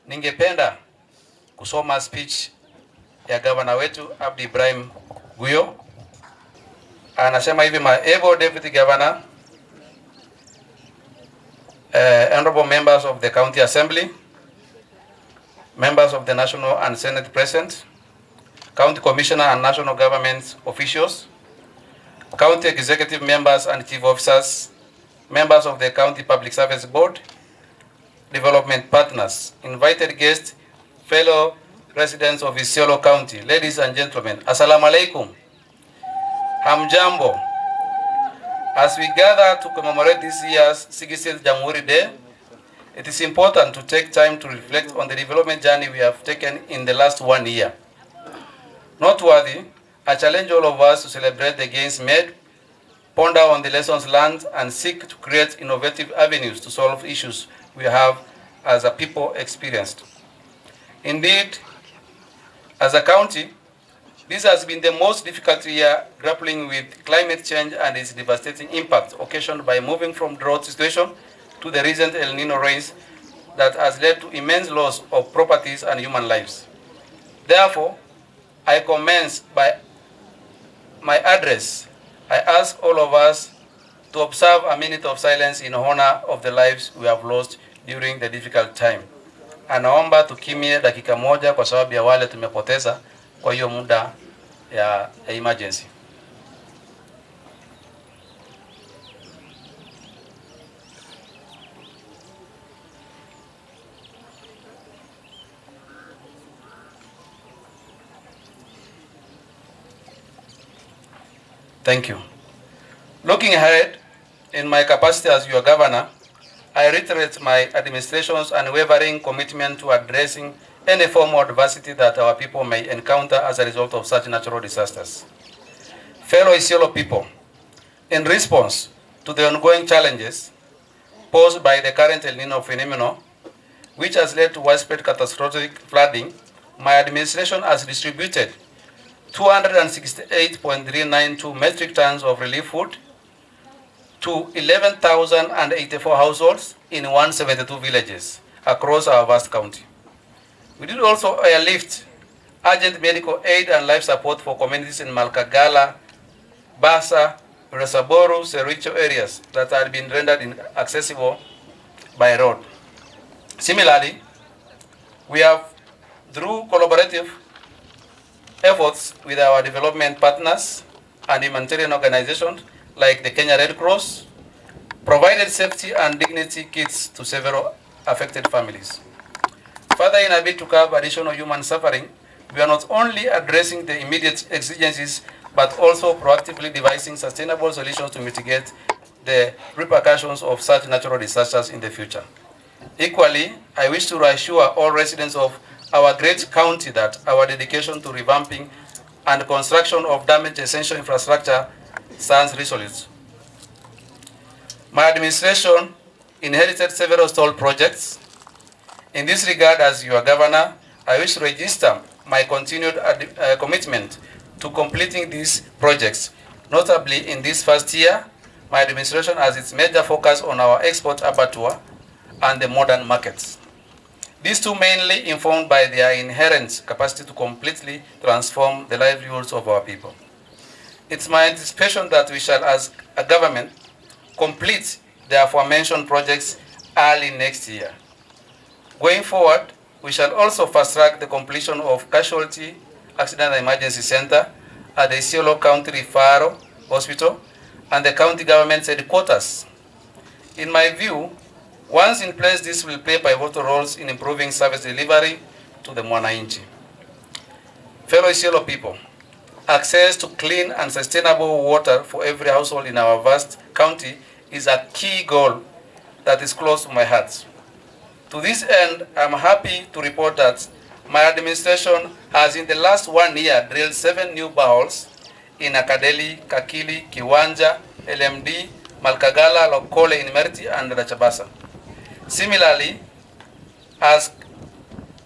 Ningependa kusoma speech ya gavana wetu Abdi Ibrahim Guyo. Anasema hivi: my able deputy governor, honorable members of the county assembly, members of the national and senate present, county commissioner and national government officials, county executive members and chief officers, members of the county public service board, development partners, invited guests, fellow residents of Isiolo County, ladies and gentlemen, assalamu alaikum. Hamjambo. As we gather to commemorate this year's 60th Jamhuri Day, it is important to take time to reflect on the development journey we have taken in the last 1 year. Noteworthy, I challenge all of us to celebrate the gains made, ponder on the lessons learned, and seek to create innovative avenues to solve issues we have as a people experienced. Indeed, as a county, this has been the most difficult year grappling with climate change and its devastating impact occasioned by moving from drought situation to the recent El Nino rains that has led to immense loss of properties and human lives. Therefore, I commence by my address. I ask all of us to observe a minute of silence in honor of the lives we have lost during the difficult time. Anaomba tukimie dakika moja kwa sababu ya wale tumepoteza kwa hiyo muda ya emergency. Thank you. Looking ahead, in my capacity as your governor, I reiterate my administration's unwavering commitment to addressing any form of adversity that our people may encounter as a result of such natural disasters. Fellow Isiolo people, in response to the ongoing challenges posed by the current El Nino phenomenon, which has led to widespread catastrophic flooding, my administration has distributed 268.392 metric tons of relief food to 11,084 households in 172 villages across our vast county. We did also airlift urgent medical aid and life support for communities in Malkagala, Basa, Resaboru, Sericho areas that had been rendered inaccessible by road. Similarly, we have, through collaborative efforts with our development partners and humanitarian organizations like the Kenya Red Cross, provided safety and dignity kits to several affected families. Further, in a bid to curb additional human suffering, we are not only addressing the immediate exigencies, but also proactively devising sustainable solutions to mitigate the repercussions of such natural disasters in the future. Equally, I wish to reassure all residents of our great county that our dedication to revamping and construction of damaged essential infrastructure stands resolute. My administration inherited several stalled projects. In this regard, as your governor, I wish to register my continued commitment to completing these projects. Notably, in this first year, my administration has its major focus on our export abattoir and the modern markets. These two mainly informed by their inherent capacity to completely transform the livelihoods of our people. It's my anticipation that we shall, as a government, complete the aforementioned projects early next year. Going forward, we shall also fast-track the completion of Casualty Accident and Emergency Center at the Isiolo County Referral Hospital and the county government's headquarters. In my view, once in place, this will play pivotal roles in improving service delivery to the Mwananchi. Fellow Isiolo people, access to clean and sustainable water for every household in our vast county is a key goal that is close to my heart. To this end, I'm happy to report that my administration has in the last 1 year drilled 7 new boreholes in Akadeli, Kakili, Kiwanja, LMD, Malkagala, Lokole in Merti, and Rachabasa. Similarly, as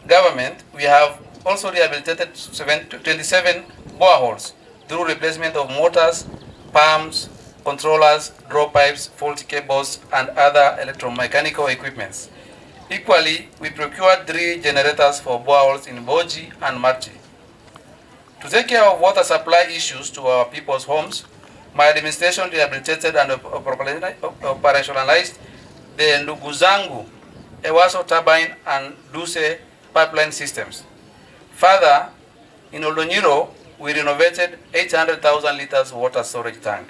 government, we have also rehabilitated 27 boreholes through replacement of motors, pumps, controllers, draw pipes, faulty cables, and other electromechanical equipments. Equally, we procured 3 generators for boreholes in Boji and Marchi. To take care of water supply issues to our people's homes, my administration rehabilitated and operationalized the Nduguzangu, Ewaso turbine and Duse pipeline systems. Further, in Oldonyiro, we renovated 800,000 liters water storage tank.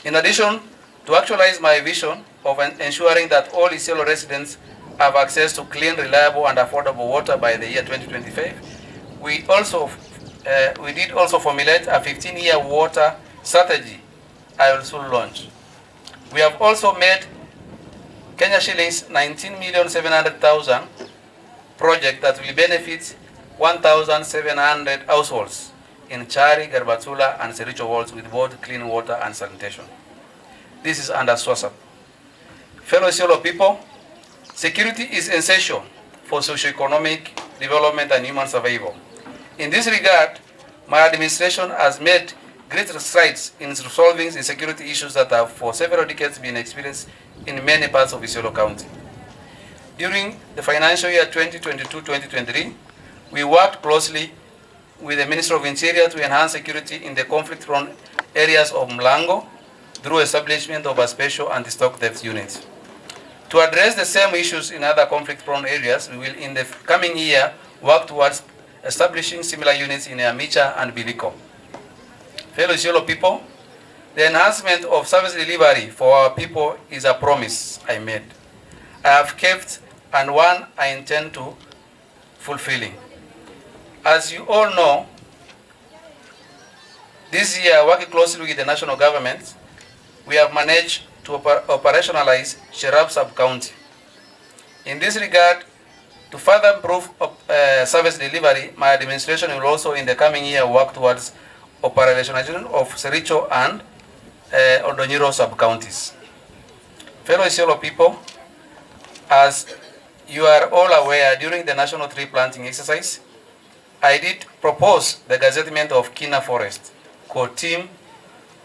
In addition, to actualize my vision of ensuring that all Isiolo residents have access to clean, reliable, and affordable water by the year 2025, we did also formulate a 15-year water strategy I will soon launch. We have also made Kenya shillings 19,700,000 project that will benefit 1,700 households in Chari, Garbatula, and Sericho wards with both clean water and sanitation. This is under SWASAP. Fellow Isiolo people, security is essential for socioeconomic development and human survival. In this regard, my administration has made great strides in resolving the security issues that have for several decades been experienced in many parts of Isiolo County. During the financial year 2022-2023, we worked closely with the Ministry of Interior to enhance security in the conflict-prone areas of Mlango through establishment of a special anti-stock theft unit. To address the same issues in other conflict-prone areas, we will in the coming year work towards establishing similar units in Amicha and Biliko. Fellow Isiolo people, the enhancement of service delivery for our people is a promise I made. I have kept and one I intend to fulfilling. As you all know, this year, working closely with the national government, we have managed to operationalize Sherab sub-county. In this regard, to further improve service delivery, my administration will also in the coming year work towards operationalization of Sericho and Oldonyiro sub-counties. Fellow Isiolo people, as you are all aware, during the national tree planting exercise, I did propose the gazettement of Kina Forest, Kotim,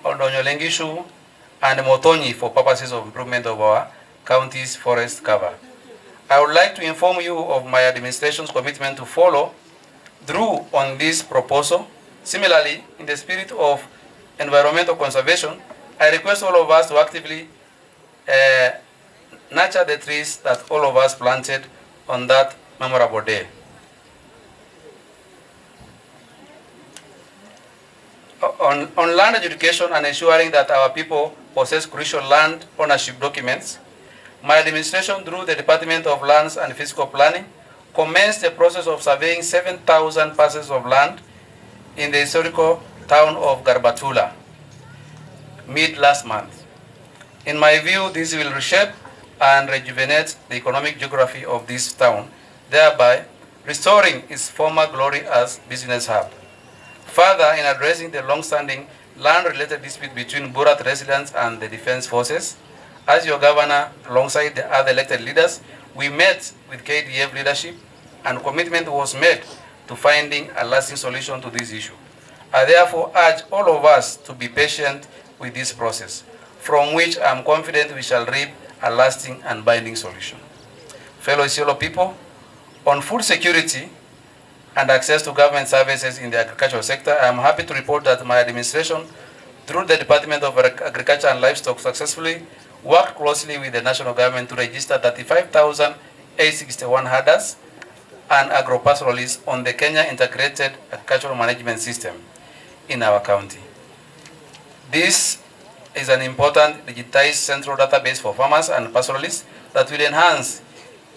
Oldonyolengishu, and Motonyi for purposes of improvement of our county's forest cover. I would like to inform you of my administration's commitment to follow through on this proposal. Similarly, in the spirit of environmental conservation, I request all of us to actively nurture the trees that all of us planted on that memorable day. On land adjudication and ensuring that our people possess crucial land ownership documents, my administration, through the Department of Lands and Physical Planning, commenced the process of surveying 7,000 parcels of land in the historical town of Garbatula mid last month. In my view, this will reshape and rejuvenate the economic geography of this town, thereby restoring its former glory as business hub. Further, in addressing the long-standing land-related dispute between Burat residents and the defense forces, as your governor, alongside the other elected leaders, we met with KDF leadership and commitment was made to finding a lasting solution to this issue. I therefore urge all of us to be patient with this process, from which I am confident we shall reap a lasting and binding solution. Fellow Isiolo people, on food security and access to government services in the agricultural sector, I am happy to report that my administration, through the Department of Agriculture and Livestock, successfully worked closely with the national government to register 35,861 herders and agro-pastoralists on the Kenya Integrated Agricultural Management System in our county. This is an important digitized central database for farmers and pastoralists that will enhance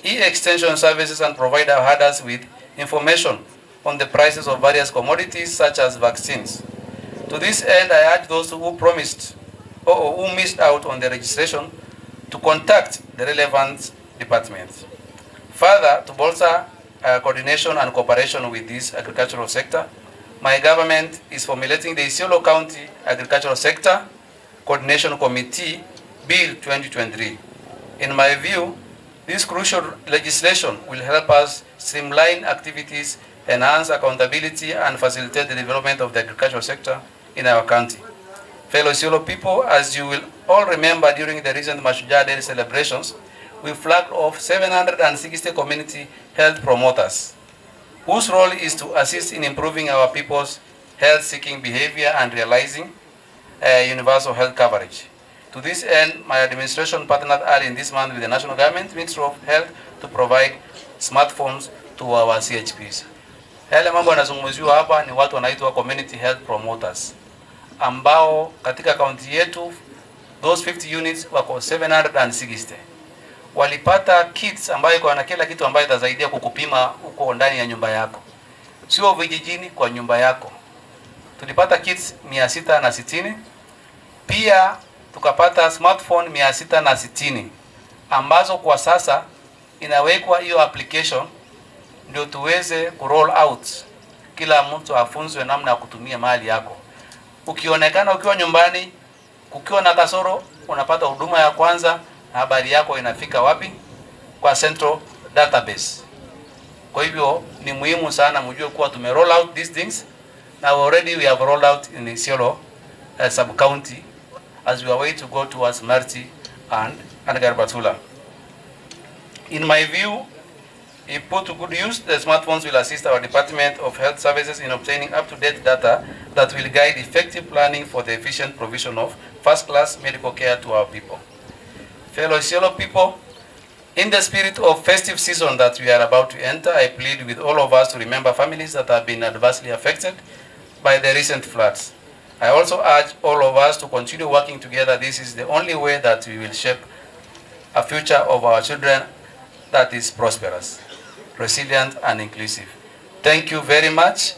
e-extension services and provide our herders with information on the prices of various commodities such as vaccines. To this end, I urge those who promised or who missed out on the registration to contact the relevant departments. Further, to bolster coordination and cooperation with this agricultural sector, my government is formulating the Isiolo County Agricultural Sector Coordination Committee Bill 2023. In my view, this crucial legislation will help us streamline activities, enhance accountability, and facilitate the development of the agricultural sector in our county. Fellow Isiolo people, as you will all remember during the recent Mashujaa Day celebrations, we flagged off 760 community health promoters, whose role is to assist in improving our people's health-seeking behavior and realizing universal health coverage. To this end, my administration partnered early in this month with the national government, Ministry of Health, to provide smartphones to our CHPs. Yale mambo yanazungumziwa hapa ni watu wanaitwa community health promoters, ambao katika kaunti yetu those 50 units wako 760. Walipata kits ambayo iko na kila kitu ambayo itasaidia kukupima huko ndani ya nyumba yako, sio vijijini, kwa nyumba yako. Tulipata kits 660, pia tukapata smartphone 660 ambazo kwa sasa inawekwa hiyo application ndio tuweze ku roll out, kila mtu afunzwe namna ya kutumia mali yako. Ukionekana ukiwa nyumbani kukiwa na kasoro, unapata huduma ya kwanza na habari yako inafika wapi? Kwa central database. Kwa hivyo ni muhimu sana mjue kuwa tume roll out these things. Now already we have rolled out in Isiolo sub county as we are way to go towards Marti and Garbatula. In my view, if put to good use, the smartphones will assist our Department of Health Services in obtaining up-to-date data that will guide effective planning for the efficient provision of first-class medical care to our people. Fellow Isiolo people, in the spirit of festive season that we are about to enter, I plead with all of us to remember families that have been adversely affected by the recent floods. I also urge all of us to continue working together. This is the only way that we will shape a future of our children that is prosperous, resilient and inclusive. Thank you very much.